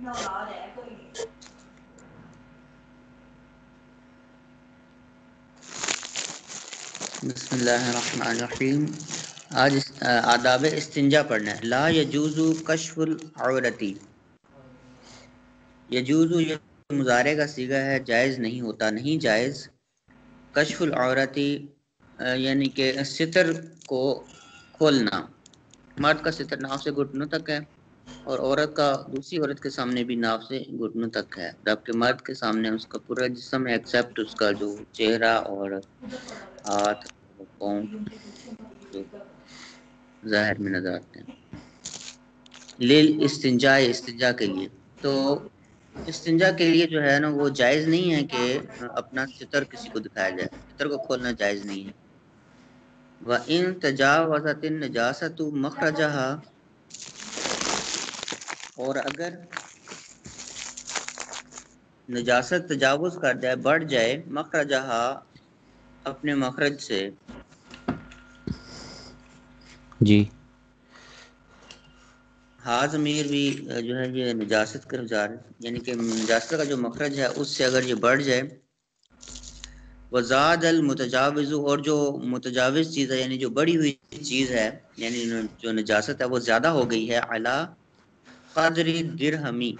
بسم اللہ الرحمن الرحیم. آج آداب استنجا پڑھنا ہے. لا یجوز کشف العورتی. یجوز یہ مضارع کا صیغہ ہے، جائز نہیں ہوتا، نہیں جائز. کشف العورتی یعنی کہ ستر کو کھولنا. مرد کا ستر ناف سے گھٹنوں تک ہے اور عورت کا دوسری عورت کے سامنے بھی ناف سے گھٹنوں تک ہے، جبکہ مرد کے سامنے اس کا پورا جسم ہے ایکسیپٹ اس کا جو چہرہ اور ہاتھ اور پاؤں جو ظاہر میں نظر آتے ہیں. لیل استنجا، استنجا کے لیے. تو استنجا کے لیے جو ہے نا وہ جائز نہیں ہے کہ اپنا ستر کسی کو دکھایا جائے، ستر کو کھولنا جائز نہیں ہے. وَإِن تَجَاوَزَتِ النَّجَاسَةُ مَخْرَجَهَا، اور اگر نجاست تجاوز کر جائے، بڑھ جائے، مخرجہا اپنے مخرج سے. جی ہاں ضمیر بھی جو ہے یہ نجاست کا رجحان ہے، یعنی کہ نجاست کا جو مخرج ہے اس سے اگر یہ بڑھ جائے. وزاد المتجاوز، اور جو متجاوز چیز ہے یعنی جو بڑی ہوئی چیز ہے، یعنی جو نجاست ہے وہ زیادہ ہو گئی ہے، علی قدر درہمی،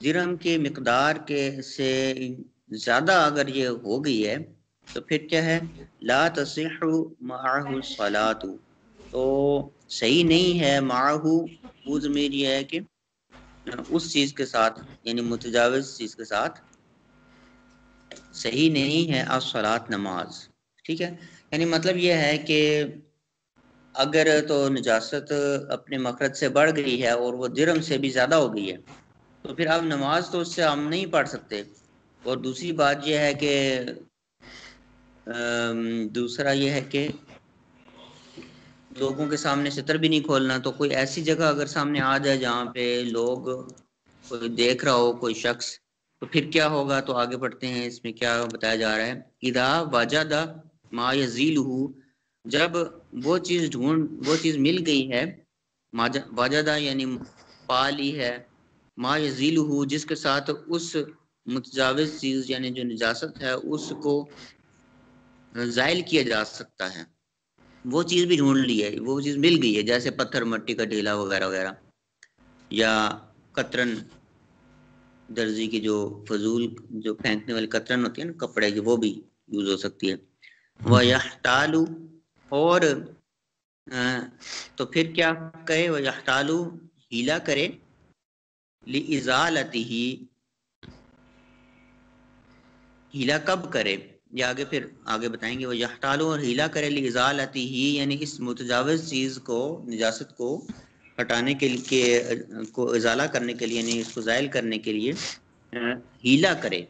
درہم کے مقدار کے سے زیادہ اگر یہ ہو گئی ہے تو پھر کیا ہے؟ لا تصح معہ الصلاۃ، تو صحیح نہیں ہے. معہ وہ ضمیر یہ ہے کہ اس چیز کے ساتھ، یعنی متجاوز چیز کے ساتھ صحیح نہیں ہے الصلاۃ، نماز. ٹھیک ہے، یعنی مطلب یہ ہے کہ اگر تو نجاست اپنے مخرج سے بڑھ گئی ہے اور وہ درہم سے بھی زیادہ ہو گئی ہے تو پھر آپ نماز تو اس سے ہم نہیں پڑھ سکتے. اور دوسری بات یہ ہے کہ دوسرا یہ ہے کہ لوگوں کے سامنے ستر بھی نہیں کھولنا. تو کوئی ایسی جگہ اگر سامنے آ جائے جہاں پہ لوگ کوئی دیکھ رہا ہو، کوئی شخص، تو پھر کیا ہوگا؟ تو آگے بڑھتے ہیں. اس میں کیا بتایا جا رہا ہے؟ اذا وجد ما یزیلہ، جب وہ چیز مل گئی ہے، واجدہ یعنی پا لی ہے، ما یزیلہ جس کے ساتھ اس متجاوز چیز یعنی جو نجاست ہے اس کو زائل کیا جا سکتا ہے. وہ چیز بھی ڈھونڈ لی ہے، وہ چیز مل گئی ہے، جیسے پتھر، مٹی کا ڈھیلا وغیرہ وغیرہ، یا قطرن، درزی کی جو فضول جو پھینکنے والی قطرن ہوتی ہے نا کپڑے کی، وہ بھی یوز ہو سکتی ہے. وَيَحْتَالُ، اور تو پھر کیا کرے؟ وَيَحْتَالُ ہیلا کرے، لِإِزَالَتِهِ، ہیلا کب کرے؟ یا آگے پھر آگے بتائیں گے. وہ یحتالو، اور ہیلا کرے، لِإِزَالَتِهِ یعنی اس متجاوز چیز کو، نجاست کو ہٹانے کے لیے، کو ازالہ کرنے کے لیے، یعنی اس کو زائل کرنے کے لیے ہیلا کرے،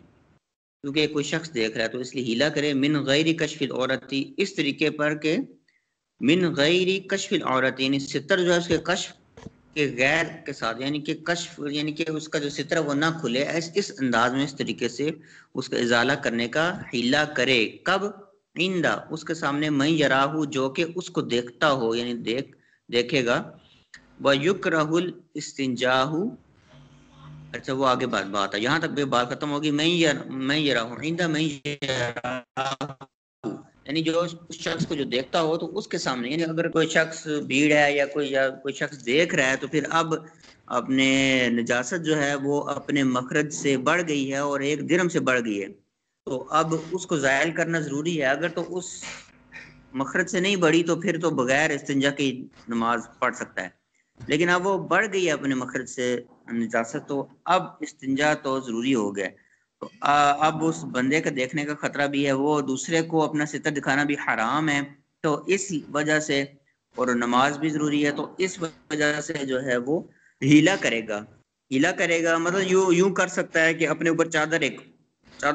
کیونکہ کوئی شخص دیکھ رہا ہے تو اس لیے ہیلا کرے. من غیر کشف العورت، اس طریقے پر کہ من غیر کشف العورت یعنی ستر جو ہے اس کے کشف کے غیر کے ساتھ، یعنی کہ کشف یعنی کہ اس کا جو ستر وہ نہ کھلے، اس انداز میں، اس طریقے سے اس کا ازالہ کرنے کا ہیلا کرے. کب؟ عندہ، اس کے سامنے، میں یراہو جو کہ اس کو دیکھتا ہو، یعنی دیکھے گا. وَيُكْرَهُ الْإِسْتِنْجَاءُ، اچھا وہ آگے بات ہے، یہاں تک بھی بات ختم ہوگی. میں یراہو عندہ، میں یراہو یعنی جو اس شخص کو جو دیکھتا ہو تو اس کے سامنے، یعنی اگر کوئی شخص بھیڑ ہے یا کوئی شخص دیکھ رہا ہے تو پھر اب اپنے نجاست جو ہے وہ اپنے مخرج سے بڑھ گئی ہے اور ایک درہم سے بڑھ گئی ہے، تو اب اس کو زائل کرنا ضروری ہے. اگر تو اس مخرج سے نہیں بڑھی تو پھر تو بغیر استنجا کی نماز پڑھ سکتا ہے، لیکن اب وہ بڑھ گئی ہے اپنے مخرج سے نجاست، تو اب استنجا تو ضروری ہو گیا. تو اب اس بندے کا دیکھنے کا خطرہ بھی ہے، وہ دوسرے کو اپنا ستر دکھانا بھی حرام ہے، تو اس وجہ سے، اور نماز بھی ضروری ہے، تو اس وجہ سے جو ہے وہ ہیلا کرے گا. ہیلا کرے گا مطلب یوں کر سکتا ہے کہ اپنے اوپر چادر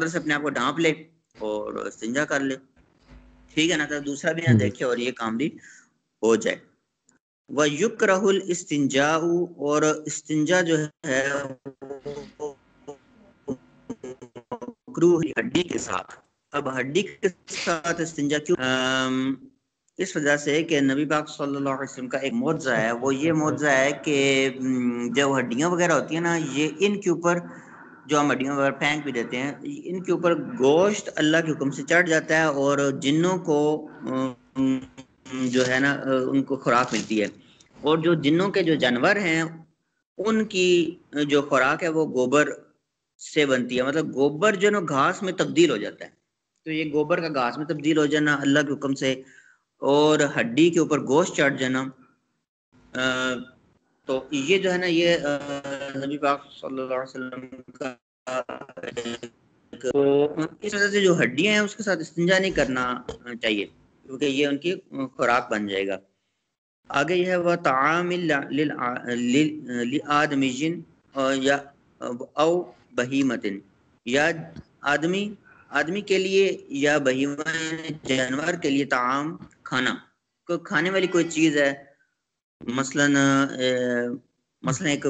سے اپنے آپ کو ڈھانپ لے اور استنجا کر لے. ٹھیک ہے نا، تو دوسرا بھی نہ دیکھے اور یہ کام بھی ہو جائے. وَيُكْرَهُ الْإِسْتِنْجَاءُ، اور استنجا جو ہے مکروہ ہڈی کے ساتھ. اب ہڈی کے ساتھ استنجا کیوں؟ اس وجہ سے کہ نبی پاک صلی اللہ علیہ وسلم کا ایک معجزہ ہے، وہ یہ معجزہ ہے کہ جو ہڈیاں وغیرہ ہوتی ہیں نا، یہ ان کے اوپر جو ہم ہڈیاں وغیرہ پھینک بھی دیتے ہیں، ان کے اوپر گوشت اللہ کے حکم سے چڑھ جاتا ہے اور جنوں کو جو ہے نا ان کو خوراک ملتی ہے، اور جو جنوں کے جو جانور ہیں ان کی جو خوراک ہے وہ گوبر سے بنتی ہے، مطلب گوبر جو ہے نا گھاس میں تبدیل ہو جاتا ہے، تو یہ گوبر کا گھاس میں تبدیل ہو جانا اللہ کے حکم سے، اور ہڈی کے اوپر گوشت چڑھ جانا، تو یہ جو ہے نا یہ نبی پاک صلی اللہ علیہ وسلم کا اس وجہ سے جو ہڈیاں ہیں اس کے ساتھ استنجا نہیں کرنا چاہیے، کیونکہ یہ ان کی خوراک بن جائے گا۔ آگے یہ ہے وہ طعام لآدمیجن یا او بہیمت، یا آدمی کے لیے یا بہیمہ جانور کے لیے طعام کھانا، کو کھانے والی کوئی چیز ہے، مثلا ایک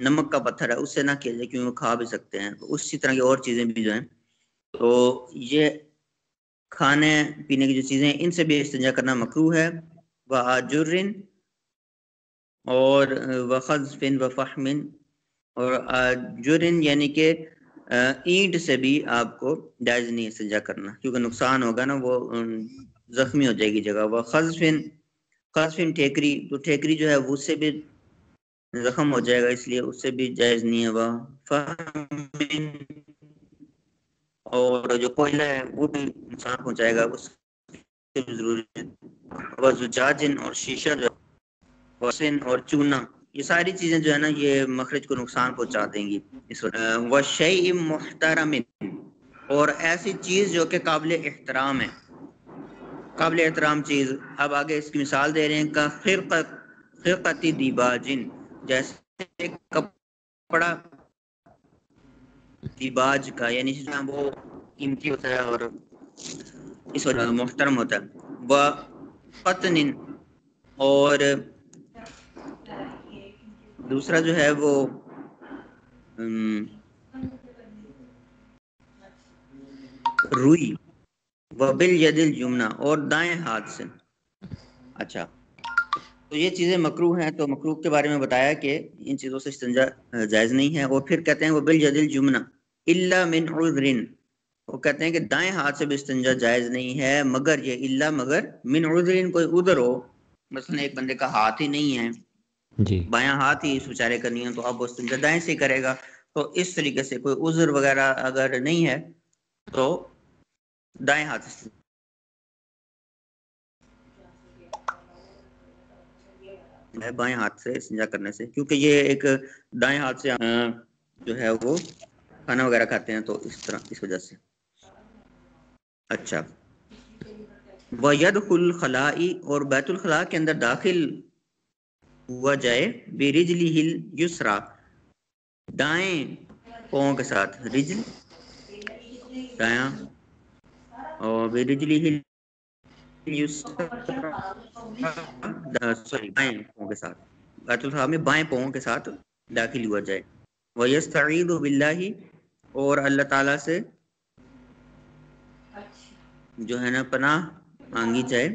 نمک کا پتھر ہے، اس سے نہ کیا جائے کیونکہ وہ کھا بھی سکتے ہیں، اسی طرح کی اور چیزیں بھی جو ہیں، تو یہ کھانے پینے کی جو چیزیں ان سے بھی استنجا کرنا مکروہ ہے۔ وآجرن اور وخذف وفحم، اور آجرن یعنی کہ اینٹ سے بھی آپ کو جائز نہیں استنجا کرنا، کیونکہ نقصان ہوگا نا، وہ زخمی ہو جائے گی جگہ۔ وخذف ٹھیکری، تو ٹھیکری جو ہے وہ اس سے بھی زخم ہو جائے گا، اس لیے اس سے بھی جائز نہیں ہے۔ وفحم، اور جو کوئلہ ہے وہ بھی نقصان پہنچائے گا، اس سے بھی ضروری ہے۔ وزجاجن، اور شیشہ جو وسن اور چونا، یہ ساری چیزیں جو ہے نا یہ مخرج کو نقصان پہنچا دیں گی اس وقت۔ وشیء محترم، اور ایسی چیز جو کہ قابل احترام ہے، قابل احترام چیز، اب آگے اس کی مثال دے رہے ہیں کا خرقتی دیباجن، جیسے کپڑا دیباج کا، یعنی وہ قیمتی ہوتا ہے اور اس وجہ محترم ہوتا ہے۔ وقطن، اور دوسرا جو ہے وہ روئی، وبالید الیمنی، اور دائیں ہاتھ سے۔ اچھا، تو یہ چیزیں مکروہ ہیں، تو مکروہ کے بارے میں بتایا کہ ان چیزوں سے استنجا جائز نہیں ہے، اور پھر کہتے ہیں وبالید الیمنی الا من عذر، وہ کہتے ہیں کہ دائیں ہاتھ سے بھی استنجا جائز نہیں ہے مگر یہ الا مگر من عذر، کوئی عذر ہو، مثلا ایک بندے کا ہاتھ ہی نہیں ہے، جی بایاں ہاتھ ہی اس بیچارے کا نہیں ہے، تو اب وہ استنجا دائیں سے کرے گا، تو اس طریقے سے کوئی عذر وغیرہ اگر نہیں ہے تو دائیں ہاتھ سے بائیں ہاتھ سے استنجا کرنے سے، کیونکہ یہ ایک دائیں ہاتھ سے جو ہے وہ کھانا وغیرہ کھاتے ہیں، تو اس طرح اس وجہ سے۔ اچھا، وَيَدْخُلُ الْخَلَاءِ، اور بیت الخلاء کے اندر داخل ہوا جائے، بِرِجْلِهِ الْيُسْرَى، دائیں پاؤں کے ساتھ، رجل دایاں، اور بِرِجْلِهِ سوری بائیں پاؤں کے ساتھ، بیت الخلاء میں بائیں پاؤں کے ساتھ داخل ہوا جائے۔ وَيَسْتَعِيذُ بِاللَّهِ، اور اللہ تعالیٰ سے جو ہے نا پناہ مانگی جائے،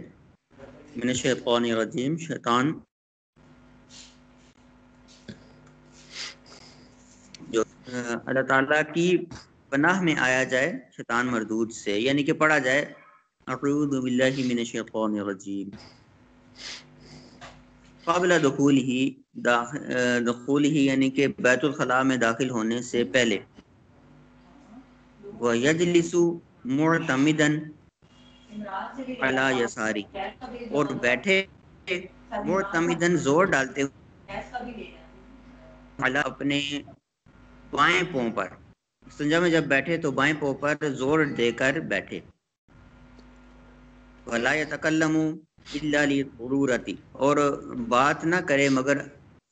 من الشیطان الرجیم، شیطان جو اللہ تعالیٰ کی پناہ میں آیا جائے شیطان مردود سے، یعنی کہ پڑھا جائے اعوذ باللہ من الشیطان الرجیم قبل دخولہ یعنی کہ بیت الخلاء میں داخل ہونے سے پہلے۔ وَيَجْلِسُ مُعْتَمِدًا عَلَى يَسَارِهِ، اور بیٹھے معتمدًا زور ڈالتے ہوئے اپنے بائیں پاؤں پر، استنجا میں جب بیٹھے تو بائیں پاؤں پر زور دے کر بیٹھے۔ وَلَا يَتَكَلَّمُ إِلَّا لِضَرُورَةٍ، اور بات نہ کرے مگر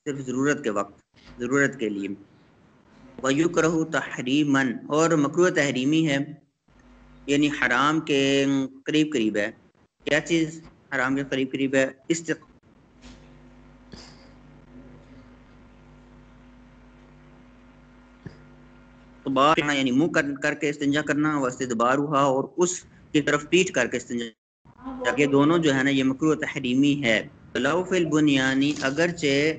صرف ضرورت کے وقت، ضرورت کے لیے۔ وَيُكْرَهُ تَحْرِيمًا، اور مکروہ تحریمی ہے، یعنی حرام کے قریب قریب ہے۔ کیا چیز حرام کے قریب قریب ہے؟ استدبار، یعنی منہ کر کے استنجا کرنا، واستدبار ہوا، اور اس کی طرف پیٹ کر کے استنجا تاکہ دونوں جو ہے نا یہ مکروہ تحریمی ہے. لو فی البنیانی اگرچہ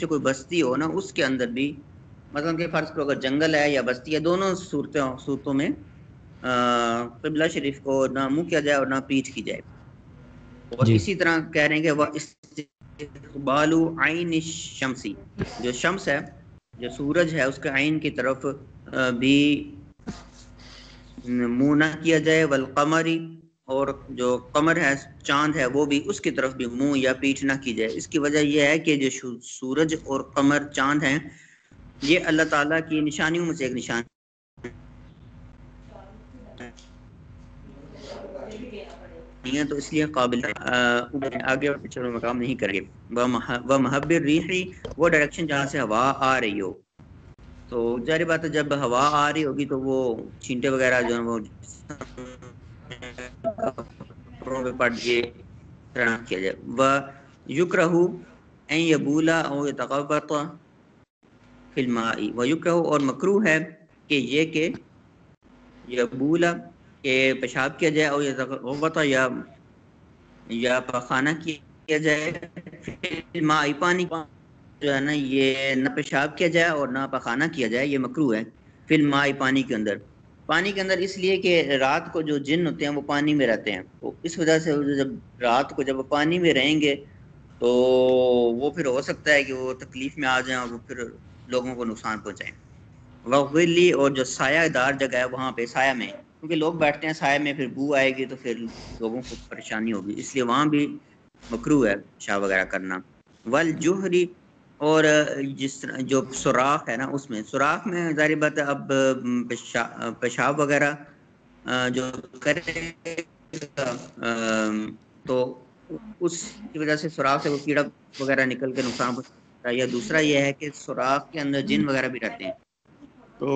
کوئی بستی ہو نا اس کے اندر بھی، مثلا کہ فرض کرو اگر جنگل ہے یا بستی ہے، دونوں صورتوں میں قبلہ شریف کو نہ منہ کیا جائے اور نہ پیٹھ کی جائے. اور جی اسی طرح کہہ رہے ہیں کہ وہ استقبال عین الشمسی، جو شمس ہے جو سورج ہے اس کے عین کی طرف بھی منہ نہ کیا جائے. والقمری، اور جو قمر ہے چاند ہے وہ بھی اس کی طرف بھی منہ یا پیٹھ نہ کی جائے. اس کی وجہ یہ ہے کہ جو سورج اور قمر چاند ہیں یہ اللہ تعالیٰ کی نشانیوں میں سے ایک نشان ہے، تو اس لیے قابل آگے اور پیچھے مقام نہیں کرے. وہ محب الریحی، وہ ڈائریکشن جہاں سے ہوا آ رہی ہو. تو ظاہر بات ہے جب ہوا آ رہی ہوگی تو وہ چھینٹے وغیرہ جو ہیں وہ کپڑوں پہ پڑ کے کیا جائے. وہ یکرہ ان یبولا او یتغوط فی الماء. و یکرہ، اور مکروہ ہے کہ یہ کہ یبولا کہ پیشاب کیا جائے، اور یتغوط یا پخانہ کیا جائے فی الماء، پانی جو ہے نا یہ نہ پیشاب کیا جائے اور نہ پخانہ کیا جائے، یہ مکروہ ہے. فی الماء، پانی کے اندر. پانی کے اندر اس لیے کہ رات کو جو جن ہوتے ہیں وہ پانی میں رہتے ہیں، تو اس وجہ سے جب رات کو جب وہ پانی میں رہیں گے تو وہ پھر ہو سکتا ہے کہ وہ تکلیف میں آ جائیں اور وہ پھر لوگوں کو نقصان پہنچائیں. وغلی، اور جو سایہ دار جگہ ہے وہاں پہ سایہ میں، کیونکہ لوگ بیٹھتے ہیں سایہ میں، پھر بو آئے گی تو پھر لوگوں کو پریشانی ہوگی، اس لیے وہاں بھی مکروہ ہے پیشاب وغیرہ کرنا. والجوہری، اور جس طرح جو سوراخ ہے نا اس میں، سوراخ میں ظاہر بات ہے اب پیشاب وغیرہ جو کرے تو اس کی وجہ سے سوراخ سے وہ کیڑا وغیرہ نکل کے نقصان پہنچتا ہے. یا دوسرا یہ ہے کہ سوراخ کے اندر جن وغیرہ بھی رہتے ہیں تو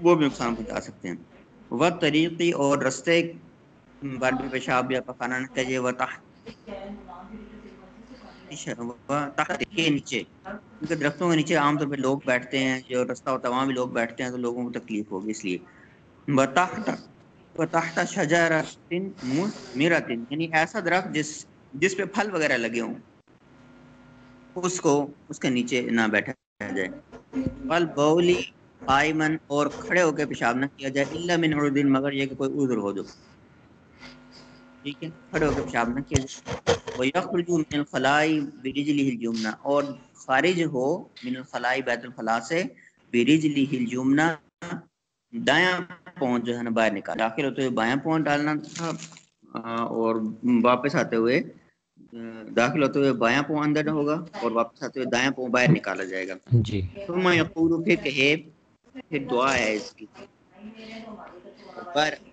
وہ بھی نقصان پہنچا سکتے ہیں. وہ طریقی، اور رستے پر بھی پیشاب یا پخانہ نہ کیجیے. وہ تحت کے نیچے، کیونکہ درختوں کے نیچے عام طور پہ لوگ بیٹھتے ہیں، جو رستہ ہوتا ہے وہاں بھی لوگ بیٹھتے ہیں تو لوگوں کو تکلیف ہوگی، اس لیے. وتحت شجرۃ مثمرۃ، یعنی ایسا درخت جس پہ پھل وغیرہ لگے ہوں اس کے نیچے نہ بیٹھا جائے. والبولی قائمن، اور کھڑے ہو کے پیشاب نہ کیا جائے. الا من عذر، مگر یہ کہ کوئی عذر ہو جو، ٹھیک ہے، کھڑے ہو کے پیشاب نہ کیا جائے. وَيَخْرُجُ مِنَ الْخَلَاءِ بِرِجْلِهِ الْيُمْنَى، اور خارج ہو من الخلاء بیت الخلاء سے بِرِجْلِهِ الْيُمْنَى، دایاں پاؤں جو ہے نا باہر نکال، داخل ہوتے ہوئے بایاں پاؤں ڈالنا تھا اور واپس آتے ہوئے داخل ہوتے ہوئے بایاں پاؤں اندر ہوگا اور واپس آتے ہوئے دایاں پاؤں باہر نکالا جائے گا. جی ثم یقول، پھر کہے، پھر دعا ہے اس کی،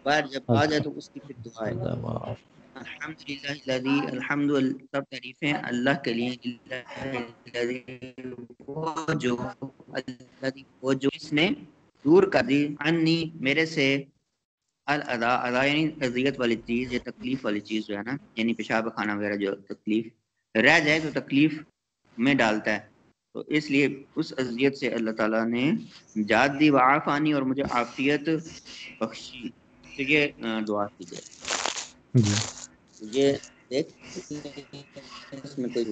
بار جب آ جائے تو اس کی پھر دعا ہے. الحمدللہ الذی، الحمد، سب تعریفیں اللہ کے لیے، وہ جو اس نے دور کر دی عنی، میرے سے، الاذا، یعنی اذیت والی چیز یا تکلیف والی چیز جو ہے نا، یعنی پیشاب خانہ وغیرہ جو تکلیف رہ جائے تو تکلیف میں ڈالتا ہے، تو اس لیے اس اذیت سے اللہ تعالیٰ نے نجات دی. وعافانی، اور مجھے عافیت بخشی. تو یہ دعا کی جائے. جی یہ دیکھ اس میں کوئی